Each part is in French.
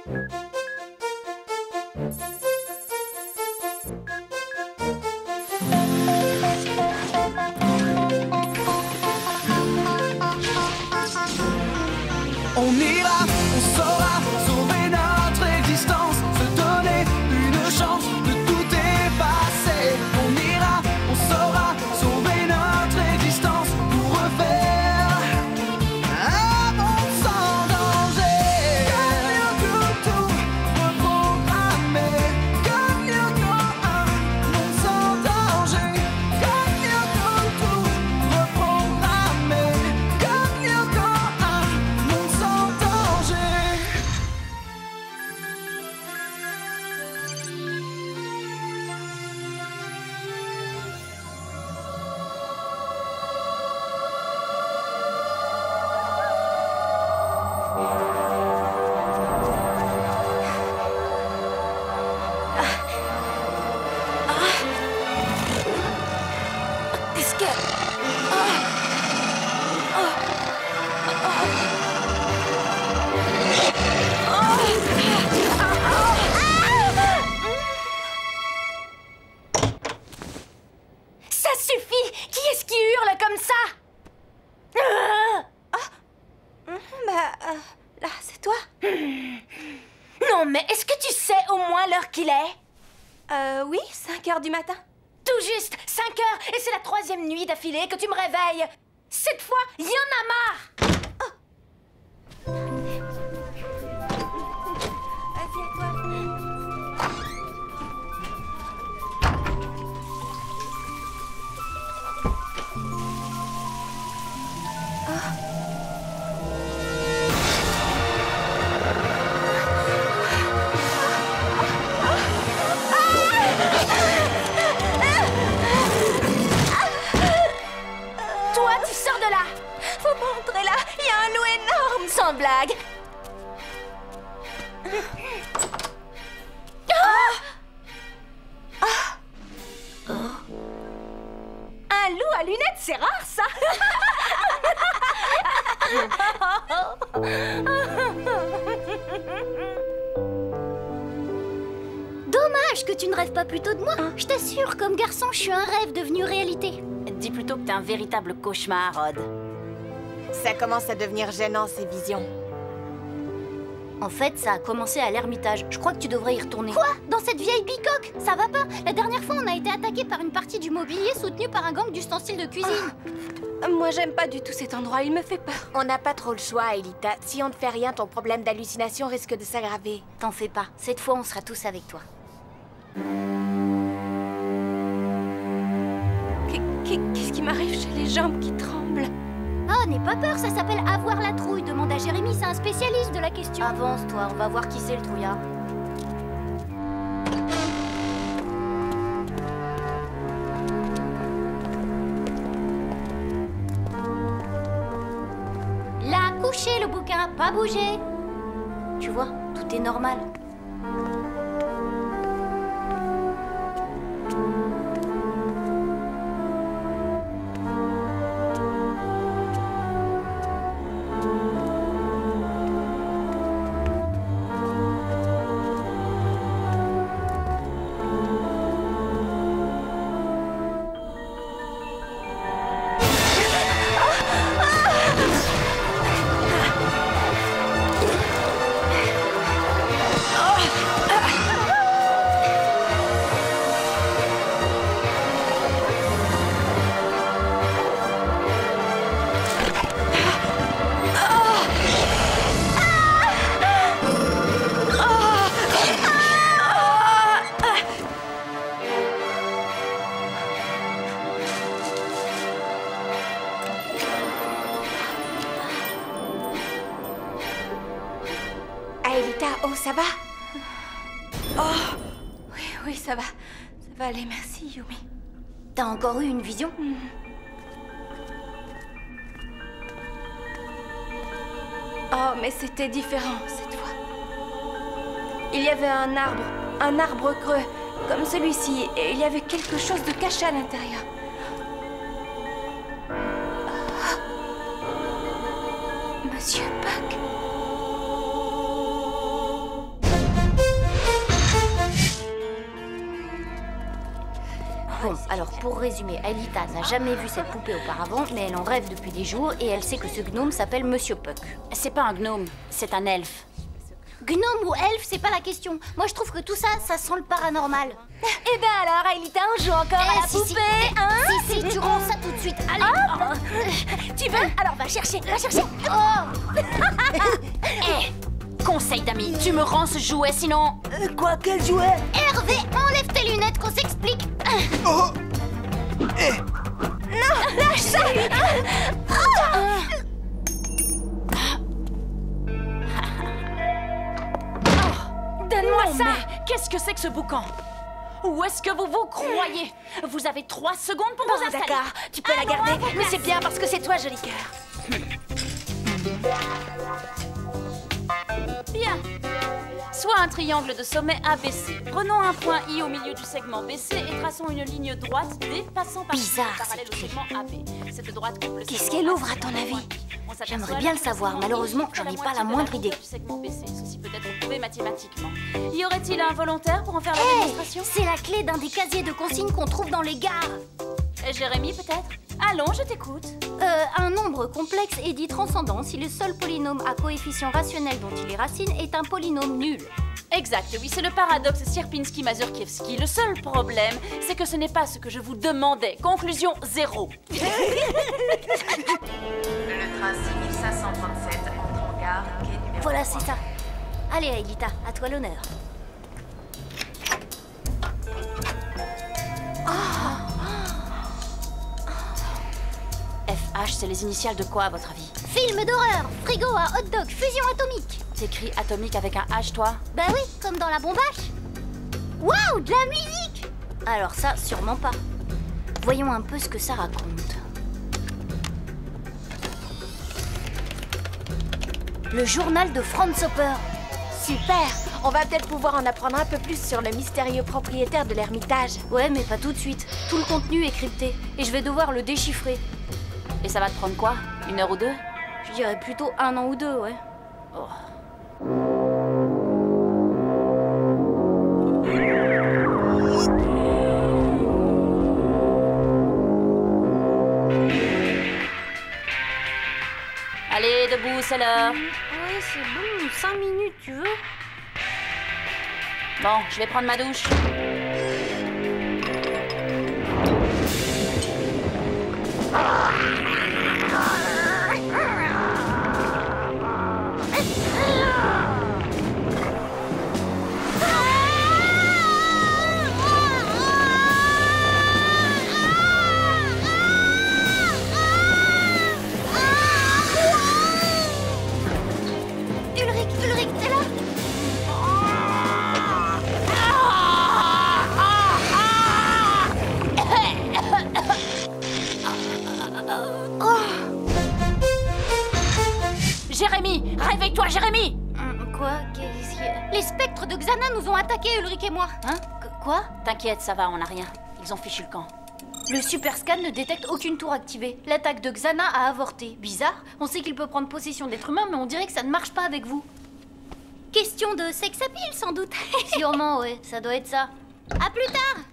On ira, on saura sauver notre existence, se donner une chance de tout effacer. On ira, on saura sauver notre existence pour refaire un monde sans danger. Comme Yoko, reprogrammer. Comme Yoko, un monde sans danger. Comme Yoko, reprogrammer. Comme Yoko, un monde sans danger. Est-ce que... Ça suffit! Qui est-ce qui hurle comme ça? Là, c'est toi? Non, mais est-ce que tu sais au moins l'heure qu'il est? Oui, 5 heures du matin. Tout juste 5 heures, et c'est la 3e nuit d'affilée que tu me réveilles. Cette fois, y en a marre. Assieds-toi. Toi, tu sors de là. Faut pas entrer là, il y a un loup énorme. Sans blague. Un loup à lunettes, c'est rare, ça. Dommage que tu ne rêves pas plutôt de moi. Je t'assure, comme garçon, je suis un rêve devenu réalité. Dis plutôt que t'es un véritable cauchemar, Rod. Ça commence à devenir gênant, ces visions. En fait, ça a commencé à l'Ermitage. Je crois que tu devrais y retourner. Quoi? Dans cette vieille bicoque? Ça va pas? La dernière fois, on a été attaqué par une partie du mobilier soutenu par un gang d'ustensiles de cuisine. Moi, j'aime pas du tout cet endroit, il me fait peur. On n'a pas trop le choix, Elita. Si on ne fait rien, ton problème d'hallucination risque de s'aggraver. T'en fais pas. Cette fois, on sera tous avec toi. Qu'est-ce qui m'arrive? J'ai les jambes qui tremblent. Oh, n'aie pas peur, ça s'appelle avoir la trouille. Demande à Jérémy, c'est un spécialiste de la question. Avance, toi, on va voir qui c'est le trouillard. Là, couché le bouquin, pas bouger. Tu vois, tout est normal. Elita, oh, ça va? Oh, oui, ça va. Ça va aller, merci, Yumi. T'as encore eu une vision? Oh, mais c'était différent cette fois. Il y avait un arbre creux, comme celui-ci, et il y avait quelque chose de caché à l'intérieur. Monsieur Puck. Alors, pour résumer, Aelita n'a jamais vu cette poupée auparavant, mais elle en rêve depuis des jours et elle sait que ce gnome s'appelle Monsieur Puck. C'est pas un gnome, c'est un elfe. Gnome ou elfe, c'est pas la question. Moi, je trouve que tout ça, ça sent le paranormal. Eh ben alors, Aelita, on joue encore à la poupée, hein? Si, tu rends ça tout de suite. Allez. Tu veux? Alors va chercher, va chercher. Conseil d'amis, tu me rends ce jouet, sinon... Quoi, quel jouet? Hervé, enlève tes lunettes qu'on s'explique. Oh! Non, lâche ça. Donne-moi ça. Qu'est-ce que c'est que ce boucan? Où est-ce que vous vous croyez? Vous avez 3 secondes pour vous installer. D'accord, tu peux la garder, mais c'est bien parce que c'est toi, joli cœur. Bien. Soit un triangle de sommet ABC. Prenons un point I au milieu du segment BC et traçons une ligne droite dépassant par Bizarre, parallèle au segment AB. Cette droite coupe le Qu'est-ce segment qu'elle AC ouvre, à ton avis? On s'aperçoit J'aimerais bien le que savoir. segment Malheureusement, I j'en ai fait pas moitié la de moindre longueur idée. du segment BC. Ceci peut être prouvé mathématiquement. Y aurait-il un volontaire pour en faire la démonstration? C'est la clé d'un des casiers de consignes qu'on trouve dans les gares. Jérémy, peut-être? Allons, je t'écoute. Un nombre complexe est dit transcendant si le seul polynôme à coefficient rationnel dont il est racine est un polynôme nul. Exact, oui, c'est le paradoxe Sierpinski-Mazurkiewski. Le seul problème, c'est que ce n'est pas ce que je vous demandais. Conclusion 0. Le train 6537 entre en gare, quai numéro Voilà, 3. c'est ça. Allez, Aelita, à toi l'honneur. FH, c'est les initiales de quoi, à votre avis? Film d'horreur, frigo à hot dog, fusion atomique. T'écris atomique avec un H, toi? Bah oui, comme dans la bombache. Waouh, de la musique! Alors ça, sûrement pas. Voyons un peu ce que ça raconte. Le journal de Franz Hopper. Super! On va peut-être pouvoir en apprendre un peu plus sur le mystérieux propriétaire de l'Ermitage. Ouais, mais pas tout de suite. Tout le contenu est crypté et je vais devoir le déchiffrer. Et ça va te prendre quoi? 1 heure ou 2? Je dirais plutôt 1 an ou 2, ouais. Oh. Allez, debout, c'est l'heure. Ouais, c'est bon, 5 minutes, tu veux? Bon, je vais prendre ma douche. Ulrich, t'es là? Jérémy, réveille-toi, Jérémy! Quoi? Qu'est-ce qu'il y a? Les spectres de Xana nous ont attaqués, Ulrich et moi. Hein? Quoi? T'inquiète, ça va, on n'a rien. Ils ont fichu le camp. Le super scan ne détecte aucune tour activée. L'attaque de Xana a avorté. Bizarre, on sait qu'il peut prendre possession d'êtres humains, mais on dirait que ça ne marche pas avec vous. Question de sex appeal, sans doute. Sûrement, ouais, ça doit être ça. À plus tard!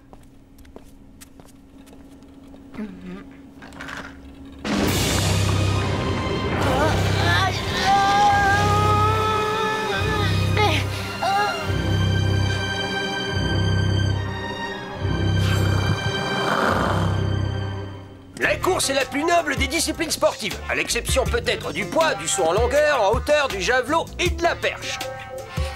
La course est la plus noble des disciplines sportives, à l'exception peut-être du poids, du saut en longueur, en hauteur, du javelot et de la perche.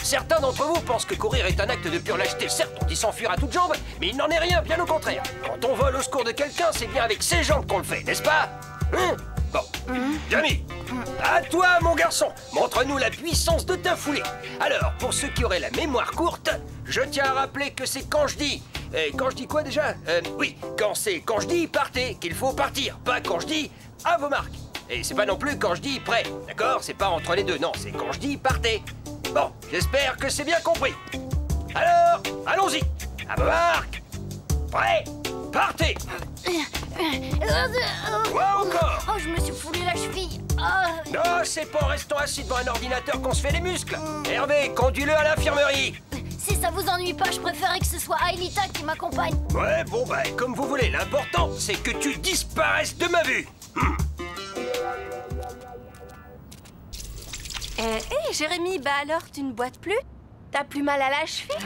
Certains d'entre vous pensent que courir est un acte de pure lâcheté. Certes, on dit s'enfuir à toutes jambes, mais il n'en est rien, bien au contraire. Quand on vole au secours de quelqu'un, c'est bien avec ses jambes qu'on le fait, n'est-ce pas? Bon. Jamie, à toi, mon garçon. Montre-nous la puissance de ta foulée. Alors, pour ceux qui auraient la mémoire courte, je tiens à rappeler que c'est quand je dis... quand je dis quoi déjà? Oui, quand je dis partez, qu'il faut partir. Pas quand je dis à vos marques. Et c'est pas non plus quand je dis prêt, d'accord? C'est pas entre les deux, non, c'est quand je dis partez. Bon, j'espère que c'est bien compris. Alors, allons-y. À vos marques. Prêt, partez. Quoi encore? Oh, je me suis foulé la cheville. Non, c'est pas en restant assis devant un ordinateur qu'on se fait les muscles. Hervé, conduis-le à l'infirmerie. Si ça vous ennuie pas, je préférais que ce soit Aelita qui m'accompagne. Ouais, bon bah, comme vous voulez. L'important, c'est que tu disparaisses de ma vue. Hé, Jérémy, bah alors, tu ne boites plus? T'as plus mal à la cheville?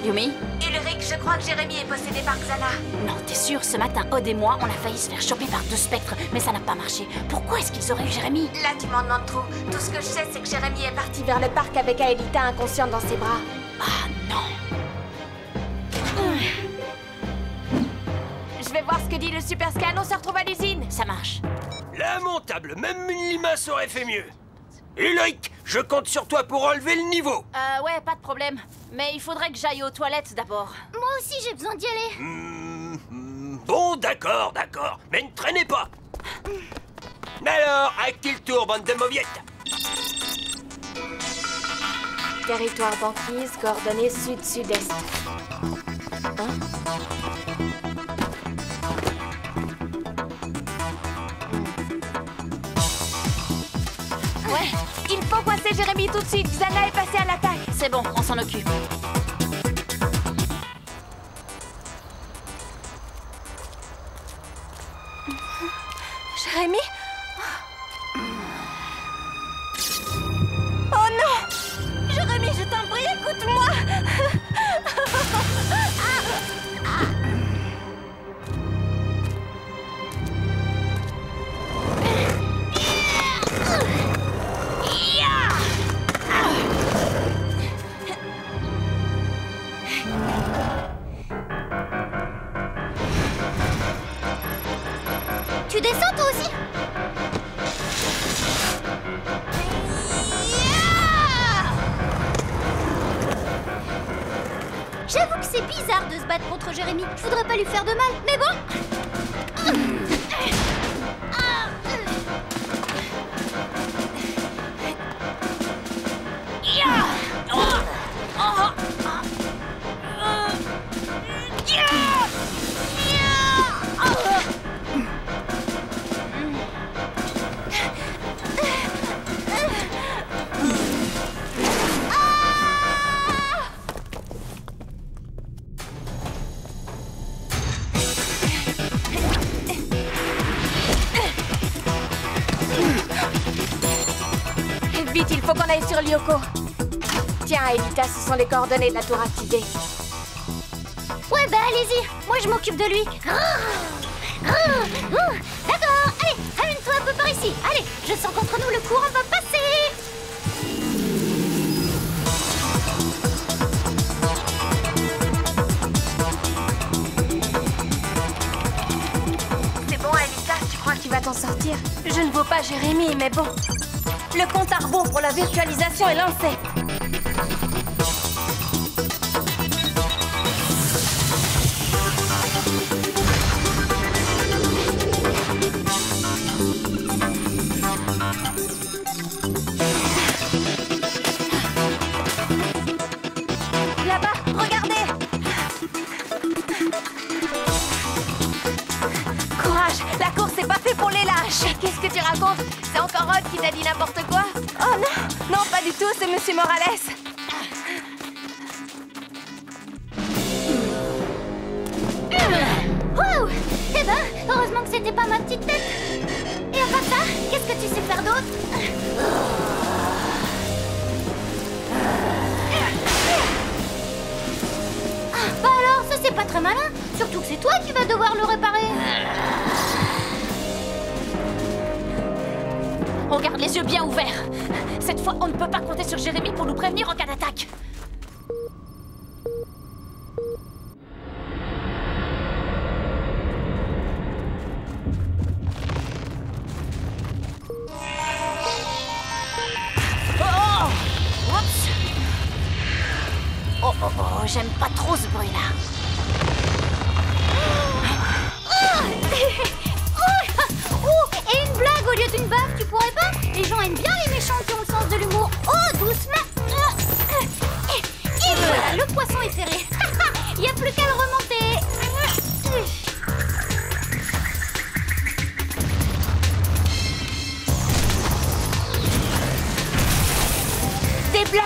Yumi? Ulrich, je crois que Jérémy est possédé par Xana. Non, t'es sûr, ce matin, Odd et moi, on a failli se faire choper par 2 spectres, mais ça n'a pas marché. Pourquoi est-ce qu'ils auraient eu Jérémy? Là, tu m'en demandes trop. Tout ce que je sais, c'est que Jérémy est parti Vers le parc avec Aelita inconsciente dans ses bras. Ah non! Je vais voir ce que dit le super scan, on se retrouve à l'usine. Ça marche. Lamentable, même une limace aurait fait mieux. Ulrich, je compte sur toi pour relever le niveau. Ouais, pas de problème. Mais il faudrait que j'aille aux toilettes d'abord. Moi aussi, j'ai besoin d'y aller. Bon, d'accord. Mais ne traînez pas. Alors, à qui le tour, bande de mauviettes? Territoire banquise, coordonnées sud-sud-est. Ouais, il faut coincer Jérémy tout de suite. Xana est passée à l'attaque. C'est bon, on s'en occupe. Jérémy? Oh non! Jérémy, je t'en prie, écoute-moi! Tu descends toi aussi? J'avoue que c'est bizarre de se battre contre Jérémy. Je voudrais pas lui faire de mal, mais bon. Vite, il faut qu'on aille sur Lyoko. Tiens, Aelita, ce sont les coordonnées de la tour activée. Ouais, bah allez-y. Moi, je m'occupe de lui. D'accord. Allez, amène-toi un peu par ici. Allez, je sens qu'entre nous, le courant va passer. C'est bon, Aelita, tu crois que tu vas t'en sortir? Je ne vaux pas Jérémy, mais bon. Le compte à rebours pour la virtualisation est lancé. Là-bas, regardez! Courage, la course c'est pas fait pour les lâches. Qu'est-ce que tu racontes? C'est encore Odd qui t'a dit n'importe quoi? Oh non, non pas du tout, c'est Monsieur Morales. Wow. Eh ben, heureusement que c'était pas ma petite tête. Et à part ça, qu'est-ce que tu sais faire d'autre? Bah alors, ça c'est pas très malin. Surtout que c'est toi qui vas devoir le réparer. On garde les yeux bien ouverts. Cette fois, on ne peut pas compter sur Jérémy pour nous prévenir en cas d'attaque. Oh, j'aime pas trop ce bruit-là. Et une blague au lieu d'une baffe, tu pourrais pas? Les gens aiment bien les méchants qui ont le sens de l'humour. Oh, doucement. Et voilà, le poisson est serré. des blocs.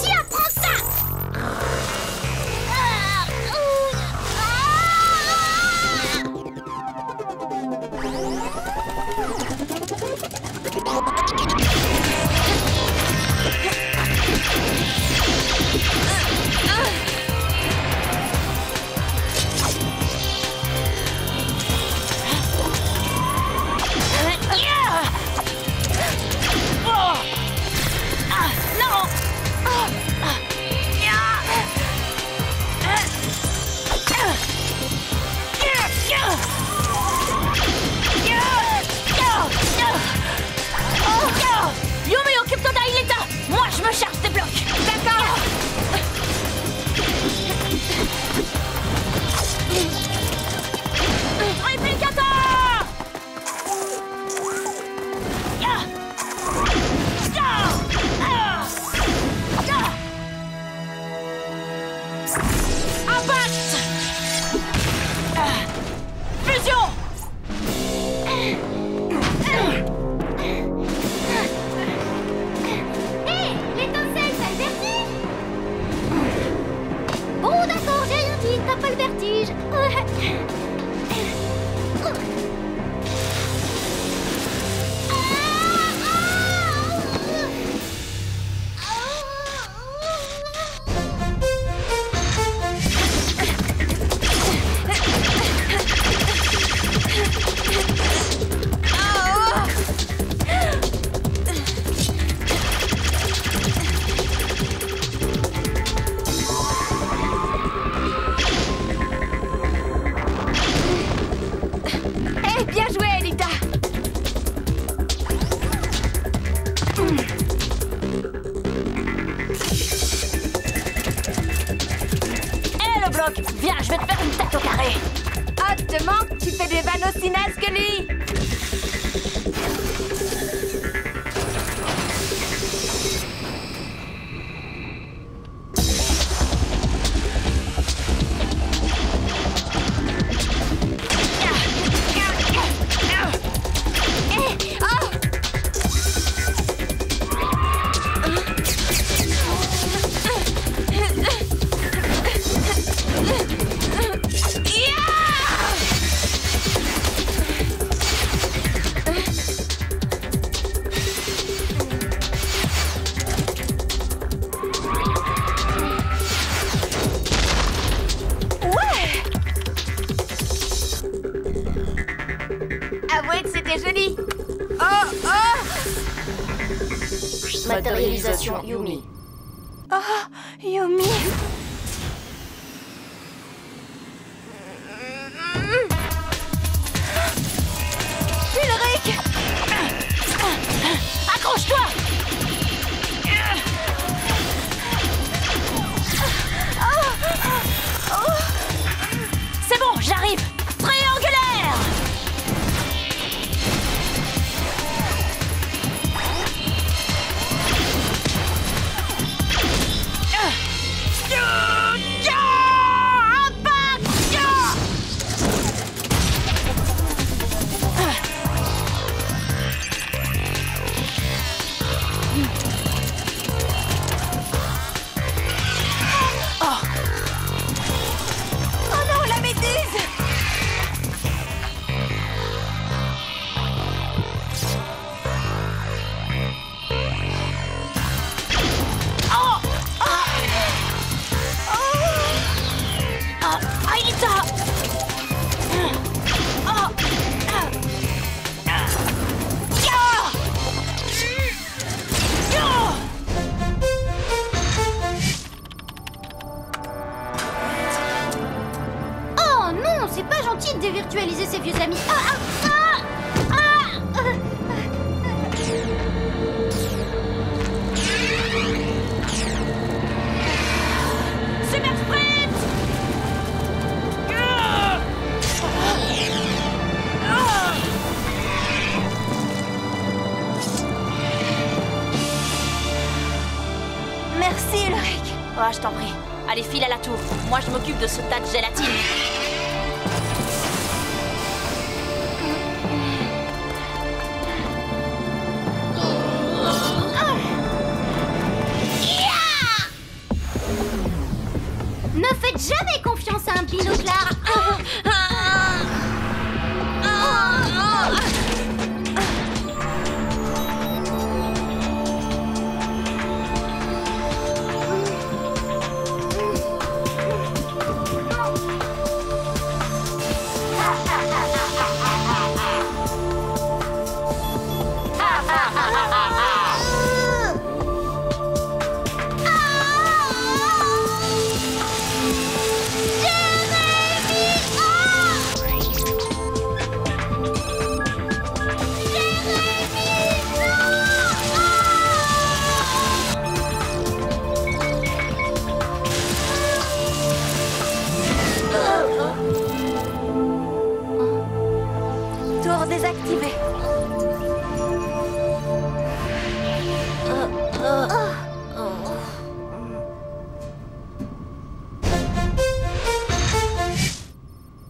Tiens, prends ça! Yumi, occupe-toi d'Aileta. Moi, je me charge des blocs. D'accord. Réplicateur. Impact. Fusion. Hé, l'étincelle, t'as le vertige? Bon, d'accord, j'ai rien dit, t'as pas le vertige. Eh, bien joué, Alita. Hé, le bloc. Viens, je vais te faire une tête au carré. Ah, te manque, tu fais des vannes aussi nazes que lui. Avouez que c'était joli. Oh, oh. Matérialisation Yumi. Oh, Yumi. Ulrich. Accroche-toi. C'est bon, j'arrive. Triangulaire. Merci, Ulrich. Oh, je t'en prie. Allez, file à la tour. Moi, je m'occupe de ce tas de gélatine. Ne faites jamais confiance à un binoclard. Tour désactivé.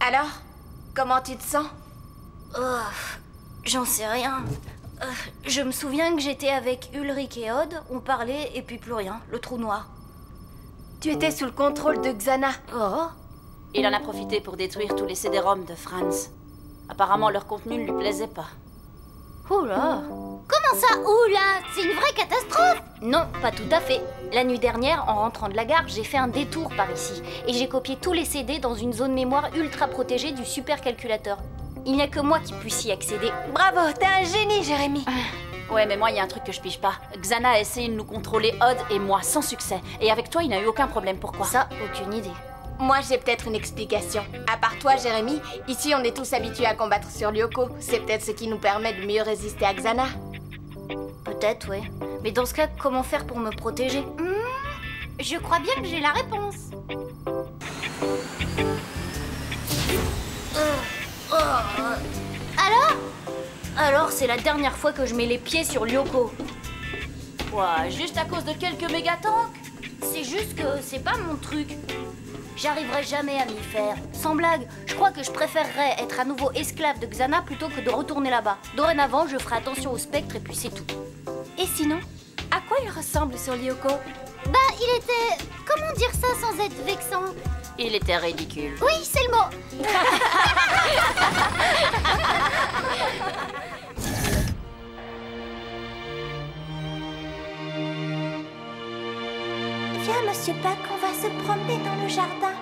Alors, comment tu te sens? J'en sais rien. Je me souviens que j'étais avec Ulrich et Odd, on parlait et puis plus rien, le trou noir. Tu étais sous le contrôle de Xana. Oh. Il en a profité pour détruire tous les CD-ROM de Franz. Apparemment, leur contenu ne lui plaisait pas. Oula. Comment ça, oula? C'est une vraie catastrophe? Non, pas tout à fait. La nuit dernière, en rentrant de la gare, j'ai fait un détour par ici. Et j'ai copié tous les CD dans une zone mémoire ultra protégée du supercalculateur. Il n'y a que moi qui puisse y accéder. Bravo, t'es un génie, Jérémy. Ouais, mais moi, il y a un truc que je pige pas. Xana a essayé de nous contrôler, Odd et moi, sans succès. Et avec toi, il n'a eu aucun problème. Pourquoi? Ça, aucune idée. Moi, j'ai peut-être une explication. À part toi, Jérémy, ici, on est tous habitués à combattre sur Lyoko. C'est peut-être ce qui nous permet de mieux résister à Xana. Peut-être, ouais. Mais dans ce cas, comment faire pour me protéger? Je crois bien que j'ai la réponse. Alors, c'est la dernière fois que je mets les pieds sur Lyoko. Quoi, juste à cause de quelques mégatanks? C'est juste que c'est pas mon truc. J'arriverai jamais à m'y faire. Sans blague, je crois que je préférerais être à nouveau esclave de Xana plutôt que de retourner là-bas. Dorénavant, je ferai attention au spectre et puis c'est tout. Et sinon, à quoi il ressemble sur Lyoko? Bah, il était... Comment dire ça sans être vexant? Il était ridicule. Oui, c'est le mot. Viens, Monsieur Puck, on va se promener dans le jardin.